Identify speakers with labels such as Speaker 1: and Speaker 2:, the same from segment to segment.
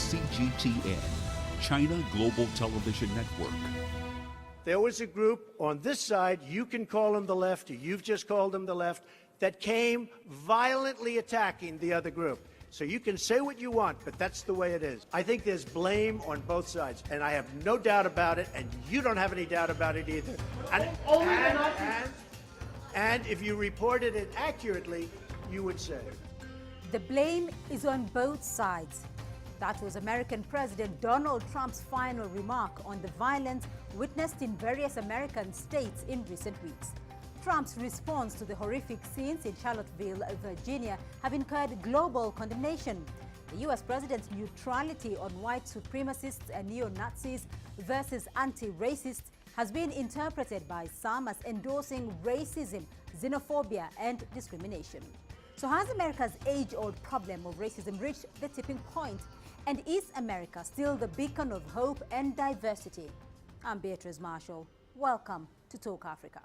Speaker 1: CGTN, China Global Television Network.
Speaker 2: There was a group on this side, you can call them the left, or you've just called them the left, that came violently attacking the other group. So you can say what you want, but that's the way it is. I think there's blame on both sides, and I have no doubt about it, and you don't have any doubt about it either. And if you reported it accurately, you would say.
Speaker 3: The blame is on both sides. That was American President Donald Trump's final remark on the violence witnessed in various American states in recent weeks. Trump's response to the horrific scenes in Charlottesville, Virginia, have incurred global condemnation. The U.S. president's neutrality on white supremacists and neo-Nazis versus anti-racists has been interpreted by some as endorsing racism, xenophobia, and discrimination. So has America's age-old problem of racism reached the tipping point? And is America still the beacon of hope and diversity? I'm Beatrice Marshall. Welcome to Talk Africa.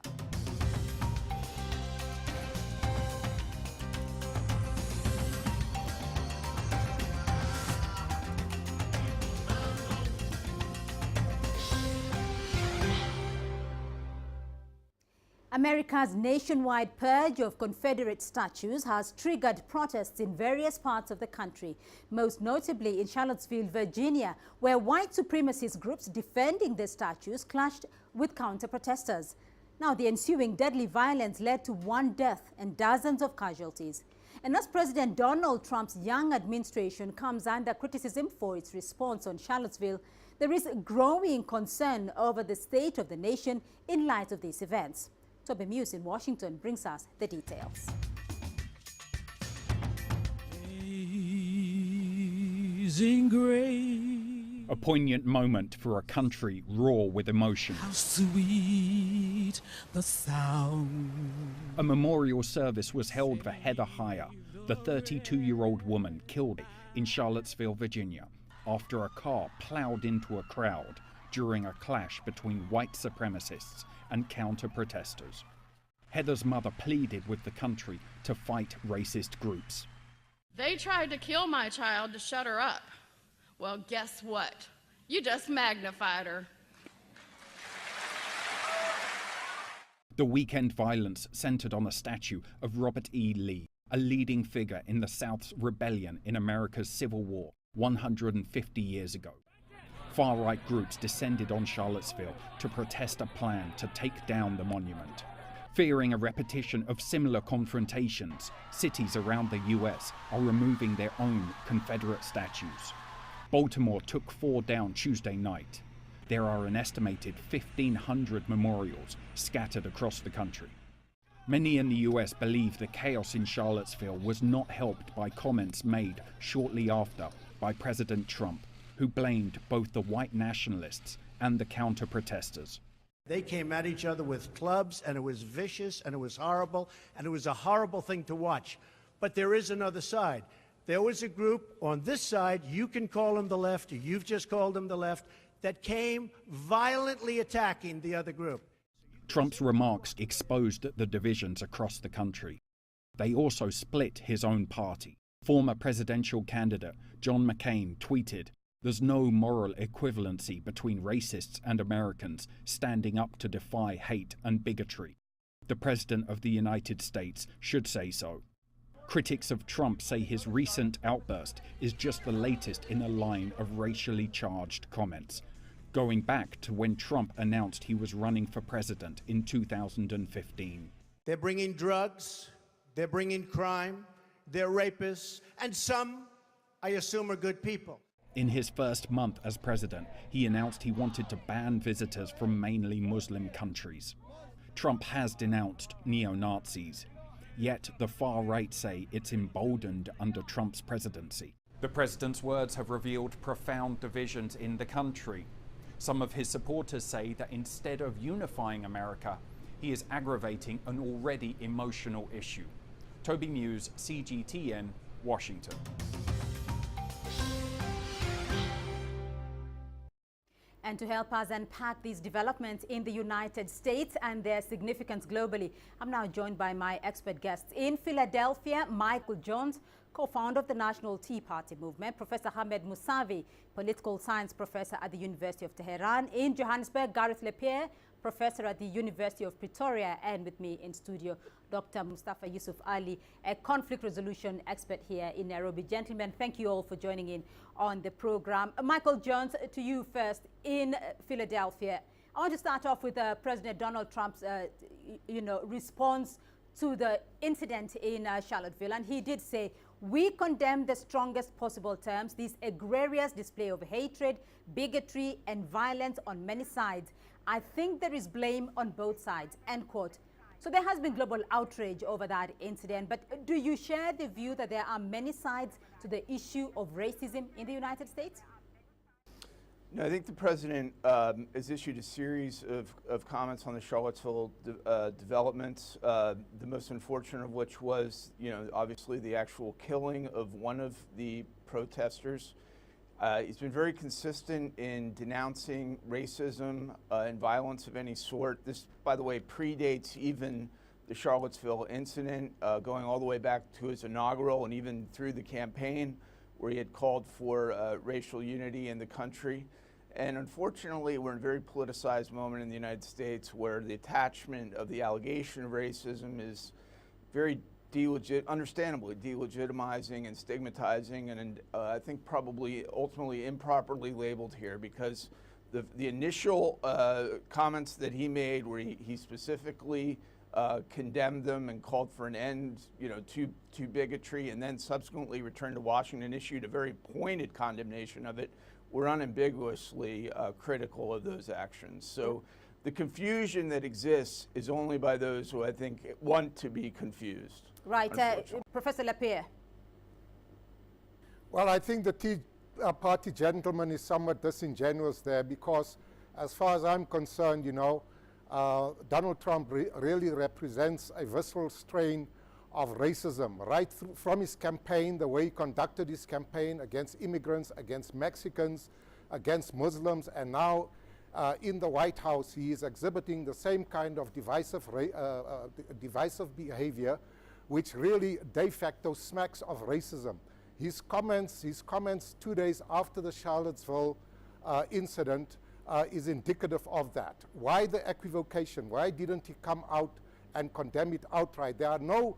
Speaker 3: America's nationwide purge of Confederate statues has triggered protests in various parts of the country, most notably in Charlottesville, Virginia, where white supremacist groups defending the statues clashed with counter-protesters. Now, the ensuing deadly violence led to one death and dozens of casualties. And as President Donald Trump's young administration comes under criticism for its response on Charlottesville, there is growing concern over the state of the nation in light of these events. Toby Muse in Washington brings us the details.
Speaker 4: A poignant moment for a country raw with emotion.
Speaker 5: How sweet the sound.
Speaker 4: A memorial service was held for Heather Heyer, the 32-year-old woman killed in Charlottesville, Virginia, after a car plowed into a crowd during a clash between white supremacists and counter-protesters. Heather's mother pleaded with the country to fight racist groups.
Speaker 6: They tried to kill my child to shut her up. Well, guess what? You just magnified her.
Speaker 4: The weekend violence centered on a statue of Robert E. Lee, a leading figure in the South's rebellion in America's Civil War 150 years ago. Far-right groups descended on Charlottesville to protest a plan to take down the monument. Fearing a repetition of similar confrontations, cities around the U.S. are removing their own Confederate statues. Baltimore took 4 down Tuesday night. There are an estimated 1,500 memorials scattered across the country. Many in the U.S. believe the chaos in Charlottesville was not helped by comments made shortly after by President Trump, who blamed both the white nationalists and the counter-protesters.
Speaker 2: They came at each other with clubs, and it was vicious, and it was horrible, and it was a horrible thing to watch. But there is another side. There was a group on this side, you can call them the left, or you've just called them the left, that came violently attacking the other group.
Speaker 4: Trump's remarks exposed the divisions across the country. They also split his own party. Former presidential candidate John McCain tweeted, "There's no moral equivalency between racists and Americans standing up to defy hate and bigotry. The President of the United States should say so." Critics of Trump say his recent outburst is just the latest in a line of racially charged comments, going back to when Trump announced he was running for president in 2015.
Speaker 2: They're bringing drugs, they're bringing crime, they're rapists, and some, I assume, are good people.
Speaker 4: In his first month as president, he announced he wanted to ban visitors from mainly Muslim countries. Trump has denounced neo-Nazis, yet the far right say it's emboldened under Trump's presidency. The president's words have revealed profound divisions in the country. Some of his supporters say that instead of unifying America, he is aggravating an already emotional issue. Toby Muse, CGTN, Washington.
Speaker 3: And to help us unpack these developments in the United States and their significance globally, I'm now joined by my expert guests. In Philadelphia, Michael Jones, co-founder of the National Tea Party movement; Professor Ahmed Musavi, political science professor at the University of Tehran; in Johannesburg, Gareth Lapierre, professor at the University of Pretoria; and with me in studio, Dr. Mustafa Yusuf Ali, a conflict resolution expert here in Nairobi. Gentlemen, thank you all for joining in on the program. Michael Jones, to you first in Philadelphia. I want to start off with President Donald Trump's response to the incident in Charlottesville, and he did say, "We condemn the strongest possible terms this egregious display of hatred, bigotry, and violence on many sides. I think there is blame on both sides," end quote. So there has been global outrage over that incident, but do you share the view that there are many sides to the issue of racism in the United States?
Speaker 7: No, I think the president has issued a series of comments on the Charlottesville developments, the most unfortunate of which was, obviously the actual killing of one of the protesters. He's been very consistent in denouncing racism and violence of any sort. This, by the way, predates even the Charlottesville incident, going all the way back to his inaugural and even through the campaign, where he had called for racial unity in the country. And unfortunately, we're in a very politicized moment in the United States where the attachment of the allegation of racism is very understandably delegitimizing and stigmatizing, and I think probably ultimately improperly labeled here, because the initial comments that he made, where he specifically condemned them and called for an end, to bigotry, and then subsequently returned to Washington, issued a very pointed condemnation of it, were unambiguously critical of those actions. So the confusion that exists is only by those who I think want to be confused.
Speaker 3: Right, Professor Lapierre.
Speaker 8: Well, I think the Tea Party gentleman is somewhat disingenuous there, because as far as I'm concerned, Donald Trump really represents a visceral strain of racism, right from his campaign, the way he conducted his campaign against immigrants, against Mexicans, against Muslims, and now in the White House, he is exhibiting the same kind of divisive behavior, which really de facto smacks of racism. His comments 2 days after the Charlottesville incident is indicative of that. Why the equivocation? Why didn't he come out and condemn it outright? There are no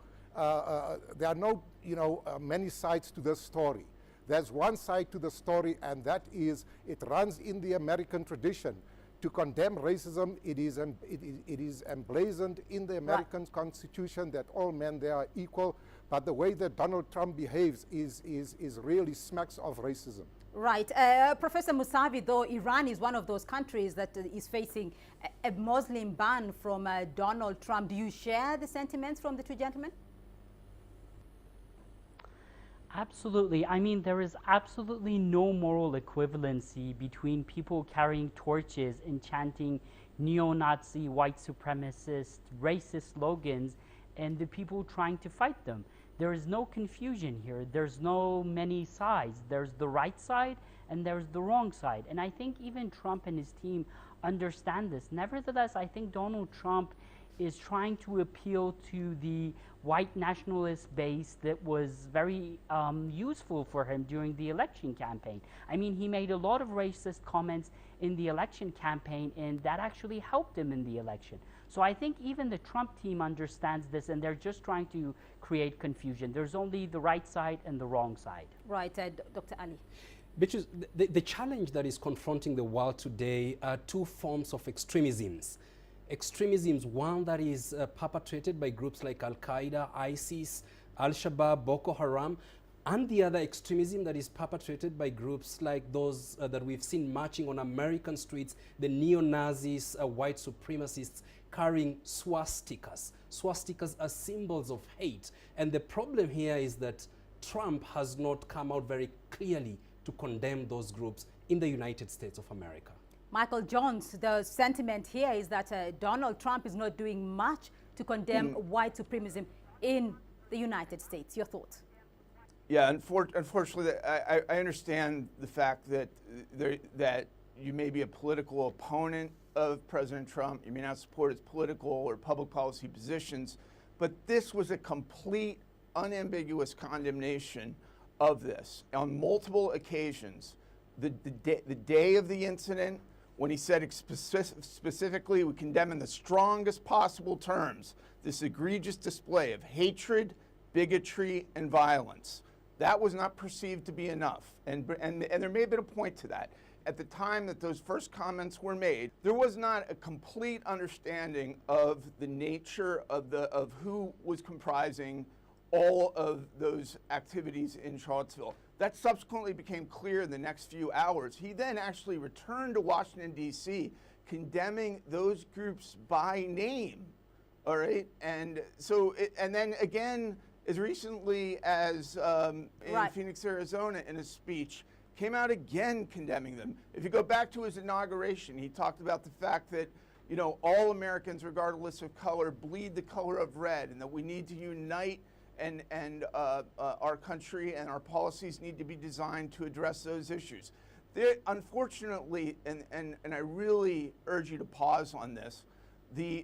Speaker 8: many sides to this story. There's one side to the story, and that is it runs in the American tradition. To condemn racism, it is emblazoned in the American Constitution that all men there are equal, but the way that Donald Trump behaves is really smacks of racism.
Speaker 3: Right. Professor Musavi, though Iran is one of those countries that is facing a Muslim ban from Donald Trump, do you share the sentiments from the two gentlemen?
Speaker 9: Absolutely. I mean, there is absolutely no moral equivalency between people carrying torches and chanting neo-Nazi, white supremacist, racist slogans and the people trying to fight them. There is no confusion here. There's no many sides. There's the right side and there's the wrong side. And I think even Trump and his team understand this. Nevertheless, I think Donald Trump is trying to appeal to the white nationalist base that was very useful for him during the election campaign. I mean, he made a lot of racist comments in the election campaign, and that actually helped him in the election. So I think even the Trump team understands this, and they're just trying to create confusion. There's only the right side and the wrong side.
Speaker 3: Right, Dr. Ali.
Speaker 10: Because the challenge that is confronting the world today are two forms of extremisms. Extremisms, one that is perpetrated by groups like Al-Qaeda, ISIS, Al-Shabaab, Boko Haram, and the other extremism that is perpetrated by groups like those that we've seen marching on American streets, the neo-Nazis, white supremacists carrying swastikas. Swastikas are symbols of hate. And the problem here is that Trump has not come out very clearly to condemn those groups in the United States of America.
Speaker 3: Michael Jones, the sentiment here is that Donald Trump is not doing much to condemn white supremacism in the United States. Your thoughts?
Speaker 7: Yeah, unfortunately, I understand the fact that you may be a political opponent of President Trump, you may not support his political or public policy positions, but this was a complete, unambiguous condemnation of this on multiple occasions. The day of the incident, when he said specifically, we condemn in the strongest possible terms this egregious display of hatred, bigotry, and violence. That was not perceived to be enough, and there may have been a point to that. At the time that those first comments were made, there was not a complete understanding of the nature of who was comprising all of those activities in Charlottesville. That subsequently became clear in the next few hours. He then actually returned to Washington, D.C., condemning those groups by name, all right? And so, and then again, as recently as in Phoenix, Arizona, in a speech, came out again condemning them. If you go back to his inauguration, he talked about the fact that, you know, all Americans, regardless of color, bleed the color of red, and that we need to unite, and our country and our policies need to be designed to address those issues. Unfortunately, and I really urge you to pause on this, the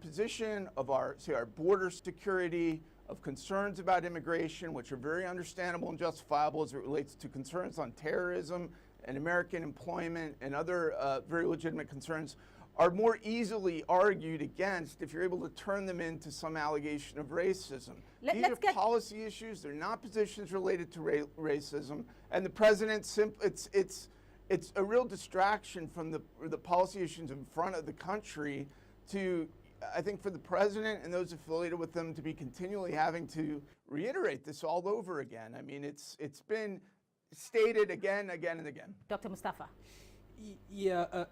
Speaker 7: position of our border security, of concerns about immigration, which are very understandable and justifiable as it relates to concerns on terrorism and American employment and other very legitimate concerns, are more easily argued against if you're able to turn them into some allegation of racism. These are policy issues. They're not positions related to racism. And the president, it's a real distraction from the policy issues in front of the country to, I think, for the president and those affiliated with them to be continually having to reiterate this all over again. I mean, it's been stated again, and again.
Speaker 3: Dr. Mustafa.
Speaker 10: Yeah,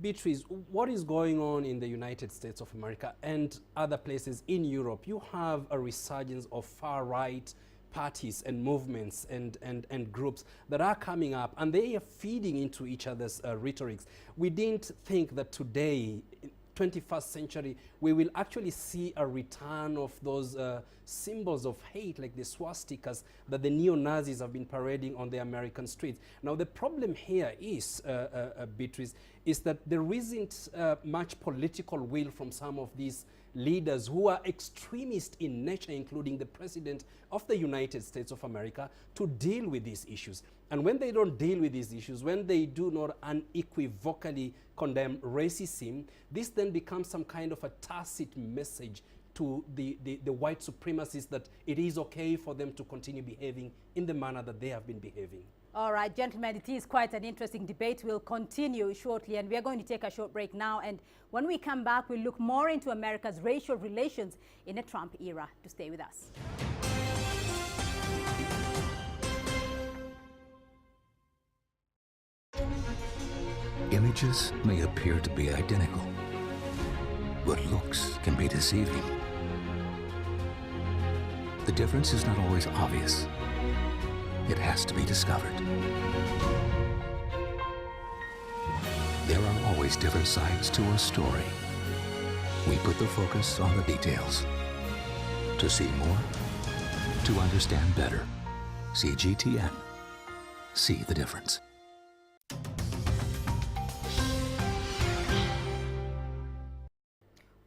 Speaker 10: Beatrice, what is going on in the United States of America and other places in Europe? You have a resurgence of far-right parties and movements and groups that are coming up, and they are feeding into each other's rhetorics. We didn't think that today, 21st century, we will actually see a return of those symbols of hate, like the swastikas that the neo-Nazis have been parading on the American streets. Now, the problem here is, Beatrice, is that there isn't much political will from some of these leaders who are extremist in nature, including the President of the United States of America, to deal with these issues. And when they don't deal with these issues, when they do not unequivocally condemn racism, this then becomes some kind of a tacit message to the white supremacists that it is okay for them to continue behaving in the manner that they have been behaving.
Speaker 3: All right, gentlemen, it is quite an interesting debate. We'll continue shortly, and we are going to take a short break now. And when we come back, we'll look more into America's racial relations in a Trump era. To stay with us.
Speaker 11: Images may appear to be identical, but looks can be deceiving. The difference is not always obvious. It has to be discovered. There are always different sides to a story. We put the focus on the details. To see more, to understand better. CGTN. See the difference.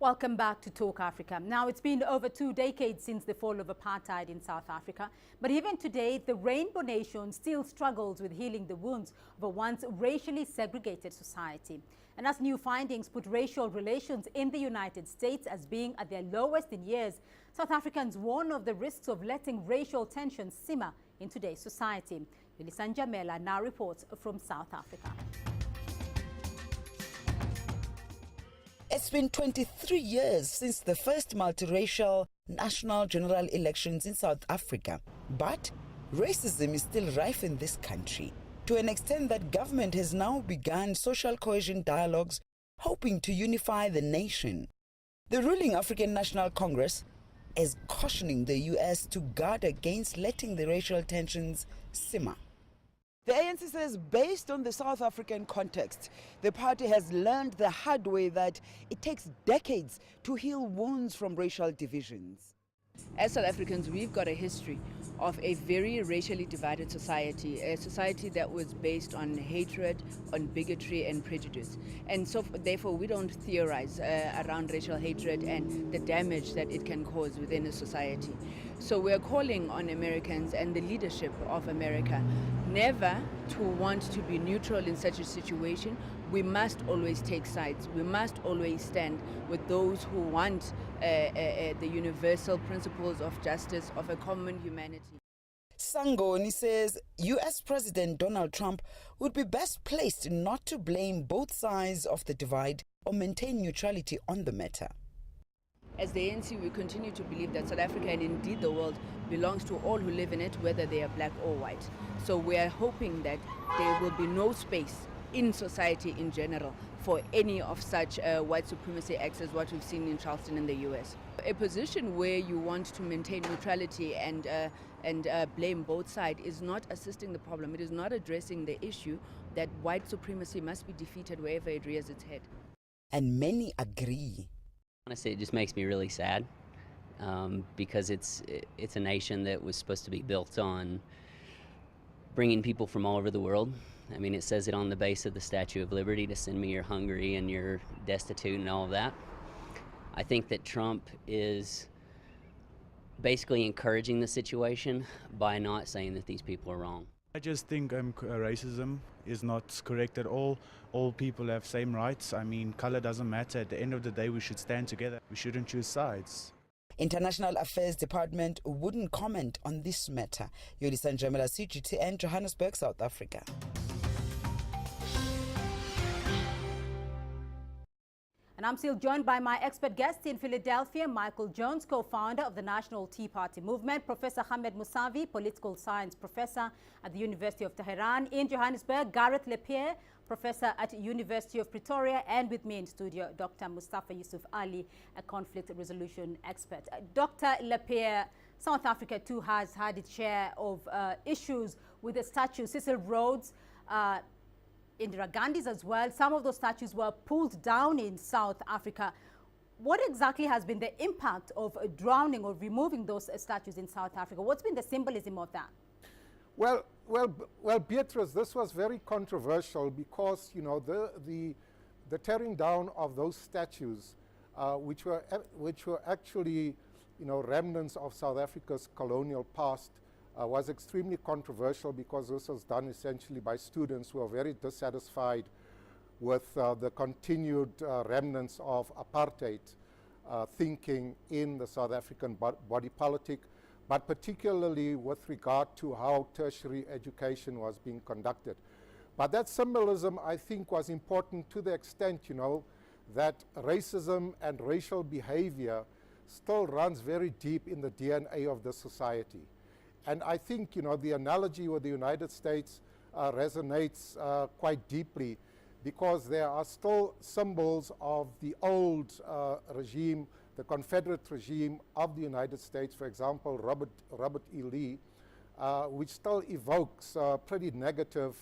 Speaker 3: Welcome back to Talk Africa. Now, it's been over 2 decades since the fall of apartheid in South Africa, but even today, the Rainbow Nation still struggles with healing the wounds of a once racially segregated society. And as new findings put racial relations in the United States as being at their lowest in years, South Africans warn of the risks of letting racial tensions simmer in today's society. Yulisanja Mela now reports from South Africa.
Speaker 12: It's been 23 years since the first multiracial national general elections in South Africa. But racism is still rife in this country, to an extent that government has now begun social cohesion dialogues, hoping to unify the nation. The ruling African National Congress is cautioning the US to guard against letting the racial tensions simmer. The ANC says, based on the South African context, the party has learned the hard way that it takes decades to heal wounds from racial divisions.
Speaker 13: As South Africans, we've got a history of a very racially divided society, a society that was based on hatred, on bigotry and prejudice. And so therefore we don't theorize around racial hatred and the damage that it can cause within a society. So we're calling on Americans and the leadership of America never to want to be neutral in such a situation. We must always take sides. We must always stand with those who want the universal principles of justice, of a common humanity.
Speaker 12: Sangoni says US President Donald Trump would be best placed not to blame both sides of the divide or maintain neutrality on the matter.
Speaker 13: As the ANC, we continue to believe that South Africa and indeed the world belongs to all who live in it, whether they are black or white. So we are hoping that there will be no space in society in general for any of such white supremacy acts as what we've seen in Charleston in the US. A position where you want to maintain neutrality and blame both sides is not assisting the problem. It is not addressing the issue that white supremacy must be defeated wherever it rears its head.
Speaker 12: And many agree.
Speaker 14: Honestly, it just makes me really sad because it's a nation that was supposed to be built on bringing people from all over the world. I mean, it says it on the base of the Statue of Liberty to send me you're hungry and you're destitute and all of that. I think that Trump is basically encouraging the situation by not saying that these people are wrong.
Speaker 15: I just think racism is not correct at all. All people have same rights. I mean, color doesn't matter. At the end of the day, we should stand together. We shouldn't choose sides.
Speaker 12: International Affairs Department wouldn't comment on this matter. Yolisa Njamela, CGTN, Johannesburg, South Africa.
Speaker 3: And I'm still joined by my expert guest in Philadelphia, Michael Jones, co-founder of the National Tea Party Movement, Professor Hamed Musavi, political science professor at the University of Tehran. In Johannesburg, Gareth Lepierre, professor at University of Pretoria, and with me in studio, Dr. Mustafa Yusuf Ali, a conflict resolution expert. Dr. Lepierre, South Africa too has had its share of issues with the statue, Cecil Rhodes, Indira Gandhi's as well. Some of those statues were pulled down in South Africa. What exactly has been the impact of drowning or removing those statues in South Africa? What's been the symbolism of that?
Speaker 8: Well, Beatrice, this was very controversial because, you know, the tearing down of those statues, which were actually, you know, remnants of South Africa's colonial past, was extremely controversial because this was done essentially by students who are very dissatisfied with the continued remnants of apartheid thinking in the South African body politic, but particularly with regard to how tertiary education was being conducted. But that symbolism, I think, was important to the extent, you know, that racism and racial behavior still runs very deep in the DNA of the society. And I think, you know, the analogy with the United States resonates quite deeply because there are still symbols of the old regime, the Confederate regime of the United States, for example, Robert E. Lee, which still evokes pretty negative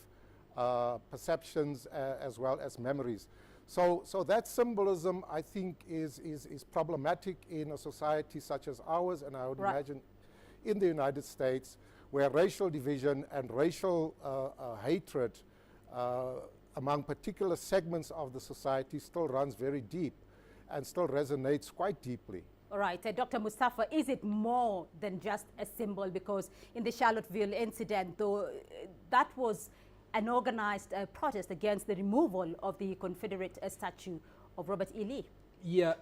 Speaker 8: perceptions as well as memories. So that symbolism, I think, is problematic in a society such as ours, and I would imagine in the United States, where racial division and racial hatred among particular segments of the society still runs very deep and still resonates quite deeply.
Speaker 3: All right, Dr. Mustafa, is it more than just a symbol? Because in the Charlottesville incident, though, that was an organized protest against the removal of the Confederate statue of Robert E. Lee.
Speaker 10: Yeah.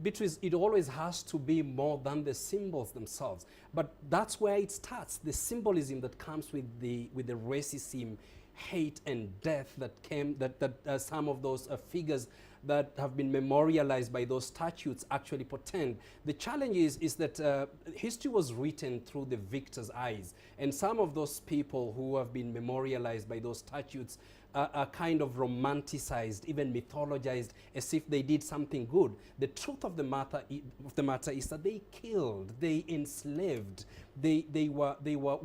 Speaker 10: Beatrice, it always has to be more than the symbols themselves. But that's where it starts, the symbolism that comes with the racism, hate and death that came, that some of those figures that have been memorialized by those statues actually portend. The challenge is that history was written through the victor's eyes. And some of those people who have been memorialized by those statues are kind of romanticized, even mythologized, as if they did something good. The truth of the matter is that they killed, they enslaved, they were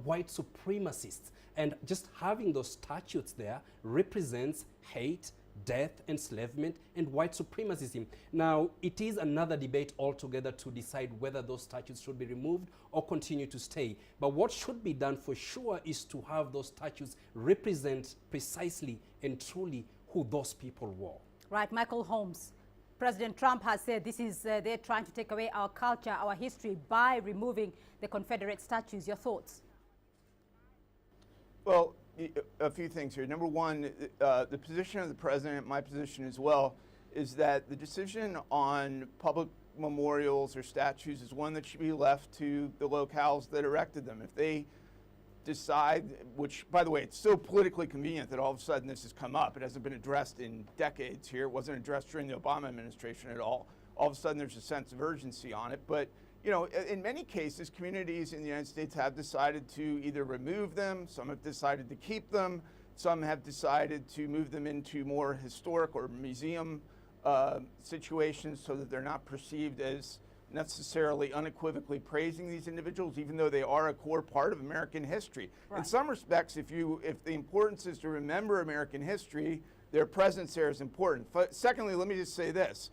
Speaker 10: white supremacists. And just having those statues there represents hate, death, enslavement, and white supremacism. Now, it is another debate altogether to decide whether those statues should be removed or continue to stay. But what should be done for sure is to have those statues represent precisely and truly who those people were.
Speaker 3: Right, Michael Holmes. President Trump has said this is they're trying to take away our culture, our history by removing the Confederate statues. Your thoughts?
Speaker 7: Well, a few things here. Number one, the position of the president, my position as well, is that the decision on public memorials or statues is one that should be left to the locales that erected them. If they decide, which, by the way, it's so politically convenient that all of a sudden this has come up. It hasn't been addressed in decades here. It wasn't addressed during the Obama administration at all. All of a sudden there's a sense of urgency on it. But you know, in many cases, communities in the United States have decided to either remove them, some have decided to keep them, some have decided to move them into more historic or museum situations so that they're not perceived as necessarily unequivocally praising these individuals, even though they are a core part of American history. Right. In some respects, if the importance is to remember American history, their presence there is important. But secondly, let me just say this.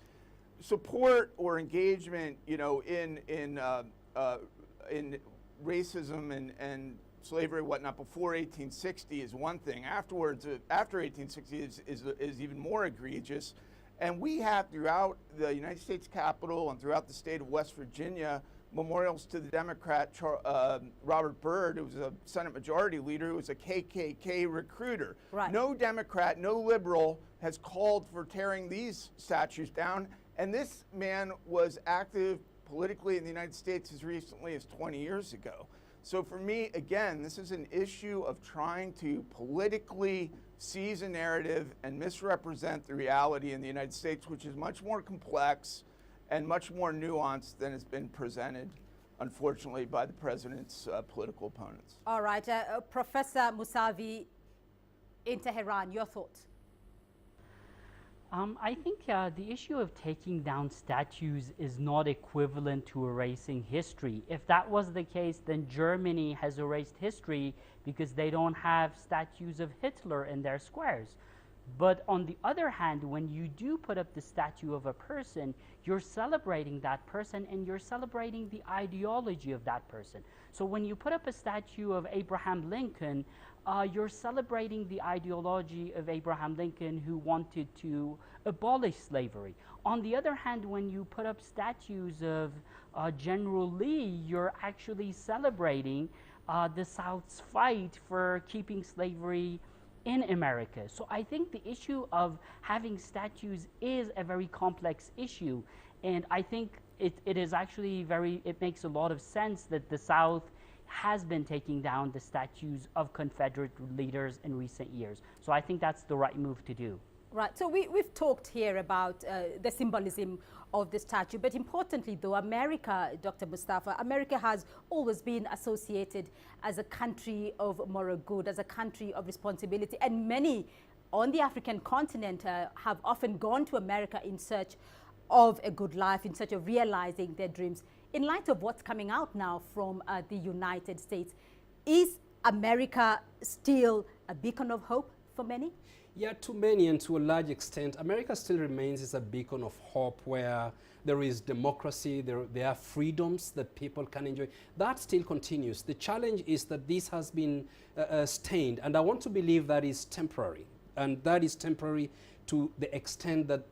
Speaker 7: Support or engagement, you know, in racism and slavery and whatnot before 1860 is one thing. Afterwards, after 1860 is even more egregious. And we have throughout the United States Capitol and throughout the state of West Virginia memorials to the Democrat Robert Byrd, who was a Senate Majority Leader, who was a KKK recruiter. Right. No Democrat, no liberal has called for tearing these statues down. And this man was active politically in the United States as recently as 20 years ago. So for me, again, this is an issue of trying to politically seize a narrative and misrepresent the reality in the United States, which is much more complex and much more nuanced than has been presented, unfortunately, by the president's political opponents.
Speaker 3: All right. Professor Musavi in Tehran, your thoughts?
Speaker 9: I think the issue of taking down statues is not equivalent to erasing history. If that was the case, then Germany has erased history because they don't have statues of Hitler in their squares. But on the other hand, when you do put up the statue of a person, you're celebrating that person and you're celebrating the ideology of that person. So when you put up a statue of Abraham Lincoln, you're celebrating the ideology of Abraham Lincoln, who wanted to abolish slavery. On the other hand, when you put up statues of General Lee, you're actually celebrating the South's fight for keeping slavery in America. So I think the issue of having statues is a very complex issue, and I think it is actually it makes a lot of sense that the South has been taking down the statues of Confederate leaders in recent years. So I think that's the right move to do.
Speaker 3: Right, so we've talked here about the symbolism of the statue, but importantly though, America, Dr. Mustafa, America has always been associated as a country of moral good, as a country of responsibility, and many on the African continent have often gone to America in search of a good life, in search of realizing their dreams. In light of what's coming out now from the United States, is America still a beacon of hope for many?
Speaker 10: Yeah, to many and to a large extent, America still remains as a beacon of hope where there is democracy, there are freedoms that people can enjoy. That still continues. The challenge is that this has been stained, and I want to believe that is temporary. And that is temporary to the extent that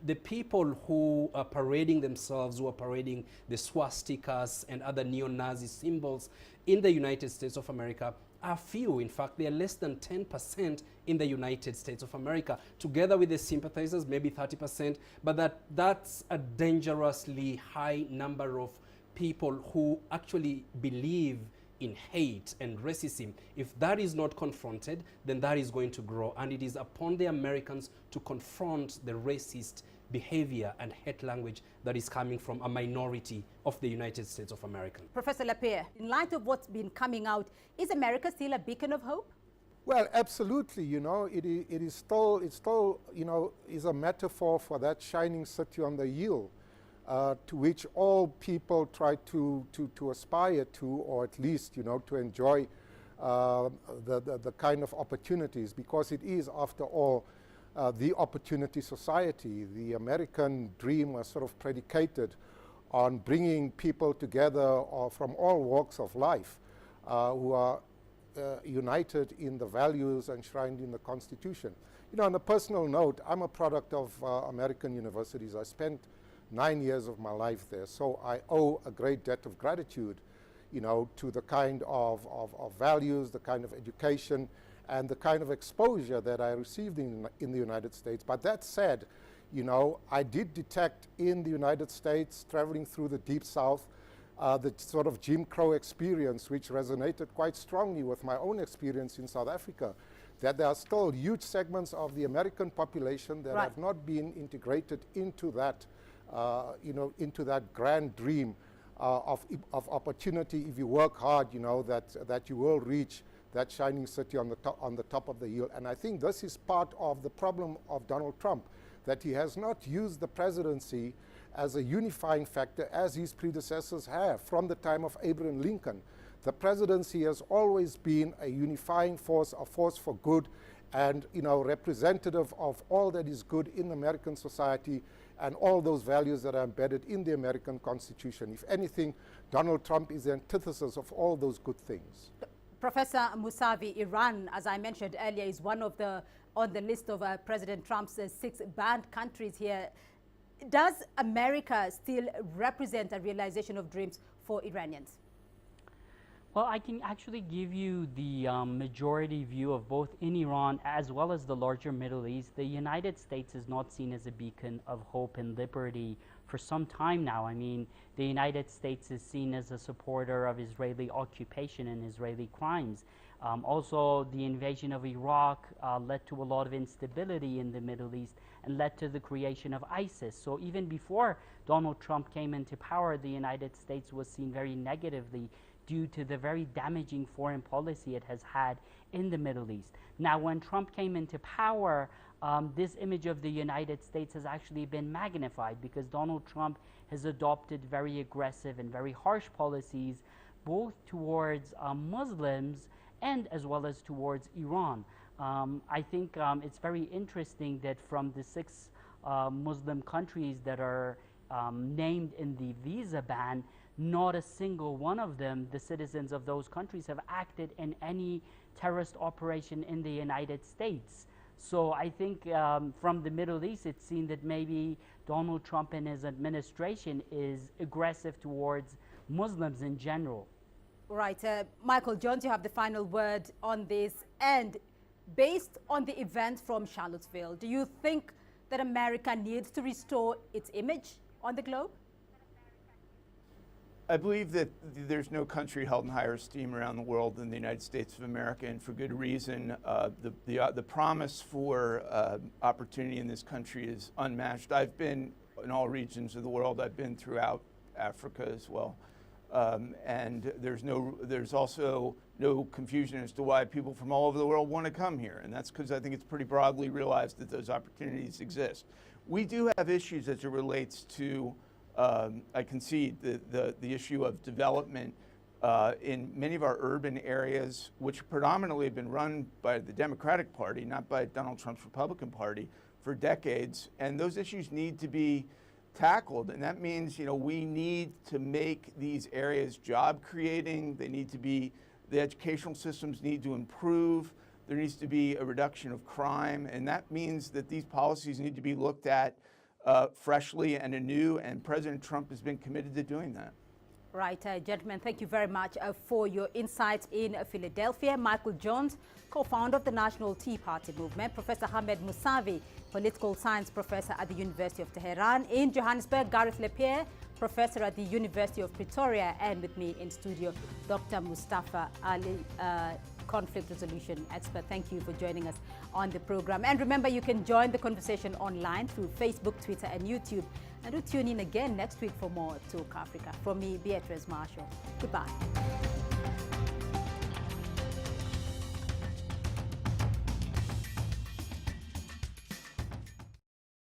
Speaker 10: the people who are parading themselves, who are parading the swastikas and other neo-Nazi symbols in the United States of America are few. In fact, they are less than 10% in the United States of America, together with the sympathizers, maybe 30%, but that's a dangerously high number of people who actually believe in hate and racism. If that is not confronted, then that is going to grow, and it is upon the Americans to confront the racist behavior and hate language that is coming from a minority of the United States of America.
Speaker 3: Professor Lapierre, in light of what's been coming out, is America still a beacon of hope?
Speaker 8: Well, absolutely. You know, it is still, you know, is a metaphor for that shining city on the hill, to which all people try to aspire to, or at least, you know, to enjoy the kind of opportunities, because it is, after all, the opportunity society. The American dream was sort of predicated on bringing people together from all walks of life who are united in the values enshrined in the Constitution. You know, on a personal note, I'm a product of American universities. I spent 9 years of my life there, so I owe a great debt of gratitude, you know, to the kind of values, the kind of education, and the kind of exposure that I received in the United States. But that said, you know, I did detect in the United States, traveling through the Deep South, the sort of Jim Crow experience, which resonated quite strongly with my own experience in South Africa, that there are still huge segments of the American population that have not been integrated into that, you know, into that grand dream of opportunity. If you work hard, you know, that you will reach that shining city on the top of the hill. And I think this is part of the problem of Donald Trump, that he has not used the presidency as a unifying factor as his predecessors have from the time of Abraham Lincoln. The presidency has always been a unifying force, a force for good, and, you know, representative of all that is good in American society and all those values that are embedded in the American Constitution. If anything, Donald Trump is the antithesis of all those good things.
Speaker 3: Professor Musavi, Iran, as I mentioned earlier, is one of the on the list of President Trump's 6 banned countries here. Does America still represent a realization of dreams for Iranians?
Speaker 9: Well, I can actually give you the majority view of both in Iran as well as the larger Middle East. The United States is not seen as a beacon of hope and liberty for some time now. I mean, the United States is seen as a supporter of Israeli occupation and Israeli crimes. Also, the invasion of Iraq led to a lot of instability in the Middle East and led to the creation of ISIS. So even before Donald Trump came into power, the United States was seen very negatively due to the very damaging foreign policy it has had in the Middle East. Now, when Trump came into power, this image of the United States has actually been magnified because Donald Trump has adopted very aggressive and very harsh policies, both towards Muslims and as well as towards Iran. I think it's very interesting that from the 6 Muslim countries that are named in the visa ban, not a single one of them, the citizens of those countries, have acted in any terrorist operation in the United States. So I think from the Middle East, it's seen that maybe Donald Trump and his administration is aggressive towards Muslims in general.
Speaker 3: Right. Michael Jones, you have the final word on this. And based on the events from Charlottesville, do you think that America needs to restore its image on the globe?
Speaker 7: I believe that there's no country held in higher esteem around the world than the United States of America, and for good reason. The promise for opportunity in this country is unmatched. I've been in all regions of the world. I've been throughout Africa as well. And there's also no confusion as to why people from all over the world want to come here. And that's because I think it's pretty broadly realized that those opportunities exist. We do have issues as it relates to, I concede, the issue of development in many of our urban areas, which predominantly have been run by the Democratic Party, not by Donald Trump's Republican Party, for decades. And those issues need to be tackled, and that means, you know, we need to make these areas job creating. They need to be, the educational systems need to improve. There needs to be a reduction of crime, and that means that these policies need to be looked at freshly and anew, and President Trump has been committed to doing that.
Speaker 3: Right, gentlemen, thank you very much for your insights in Philadelphia. Michael Jones, co-founder of the National Tea Party movement. Professor Hamed Musavi, political science professor at the University of Tehran. In Johannesburg, Gareth Lepierre, professor at the University of Pretoria. And with me in studio, Dr. Mustafa Ali, conflict resolution expert. Thank you for joining us on the program. And remember, you can join the conversation online through Facebook, Twitter, and YouTube. And do tune in again next week for more Talk Africa. From me, Beatrice Marshall. Goodbye.